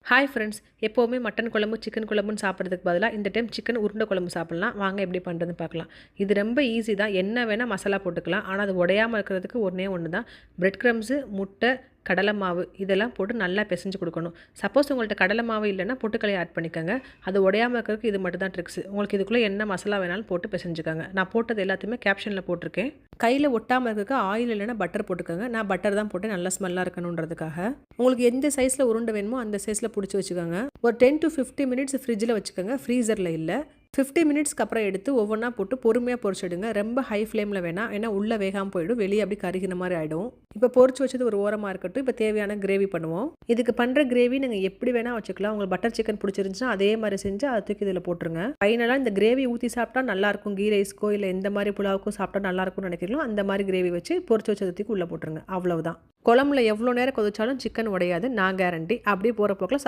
Hi friends, எப்போவுமே mutton குழம்பு chicken குழம்புன்னு சாப்பிட்றதுக்கு பதிலாக இந்த டைம் சிக்கன் உருண்டை குழம்பு சாப்பிட்லாம். வாங்க எப்படி பண்ணுறதுன்னு பார்க்கலாம். இது ரொம்ப ஈஸி தான். என்ன வேணால் மசாலா போட்டுக்கலாம். ஆனால் அது உடையாமல் இருக்கிறதுக்கு ஒன்றே ஒன்று தான். பிரெட் க்ரம்ஸு, முட்டை, கடலை மாவு இதெல்லாம் போட்டு நல்லா பிசைஞ்சு கொடுக்கணும். சப்போஸ் உங்கள்கிட்ட கடலை மாவு இல்லைன்னா பொட்டுக்கல்லையை ஆட் பண்ணிக்கோங்க. அது உடையாமல் இருக்கிறதுக்கு இது மட்டும் தான் ட்ரிக்ஸ். உங்களுக்கு இதுக்குள்ளே என்ன மசாலா வேணாலும் போட்டு பிசைஞ்சுக்கோங்க. நான் போட்டது எல்லாத்தையுமே கேப்ஷனில் போட்டிருக்கேன். கையில் ஒட்டாமல் இருக்கிறதுக்கு ஆயில் இல்லைன்னா பட்டர் போட்டுக்கோங்க. நான் பட்டர் தான் போட்டு நல்லா ஸ்மெல்லாக இருக்கணுன்றதுக்காக. உங்களுக்கு எந்த சைஸில் உருண்டை வேணுமோ அந்த சைஸில் பிடிச்சி வச்சுக்கோங்க. ஒரு 10 to 15 மினிட்ஸ் ஃப்ரிட்ஜில் வச்சுக்கோங்க. ஃப்ரீசரில் இல்லை. 50 மினிட்ஸ்க்கு அப்புறம் எடுத்து ஒவ்வொன்றா போட்டு பொறுமையாக பொரிச்சிடுங்க. ரொம்ப ஹை ஃப்ளேமில் வேணாம், ஏன்னா உள்ளே வேகாமல் போயிடும், வெளியே அப்படி கருகின மாதிரி ஆகிடும். இப்போ பொரிச்சு வச்சது ஒரு ஓரமாக இருக்கட்டும். இப்போ தேவையான கிரேவி பண்ணுவோம். இதுக்கு பண்ணுற கிரேவி நீங்கள் எப்படி வேணால் வச்சுக்கலாம். உங்களுக்கு பட்டர் சிக்கன் பிடிச்சிருந்துச்சுன்னா அதே மாதிரி செஞ்சு அதை தூக்கி இதில் போட்டுருங்க. ஃபைனலாக இந்த கிரேவி ஊற்றி சாப்பிட்டா நல்லாயிருக்கும். கீ ரைஸ்க்கோ இல்லை எந்த மாதிரி புலாவுக்கோ சாப்பிட்டா நல்லாயிருக்கும்னு நினைக்கிறீங்களோ அந்த மாதிரி கிரேவி வச்சு பொரிச்சு வச்சதை தூக்கி உள்ளே போட்டுருங்க. அவ்வளவுதான். குழம்புல எவ்வளோ நேரம் கொதிச்சாலும் சிக்கன் உடையாது, நான் கேரண்டி. அப்படியே போகிற போக்கில்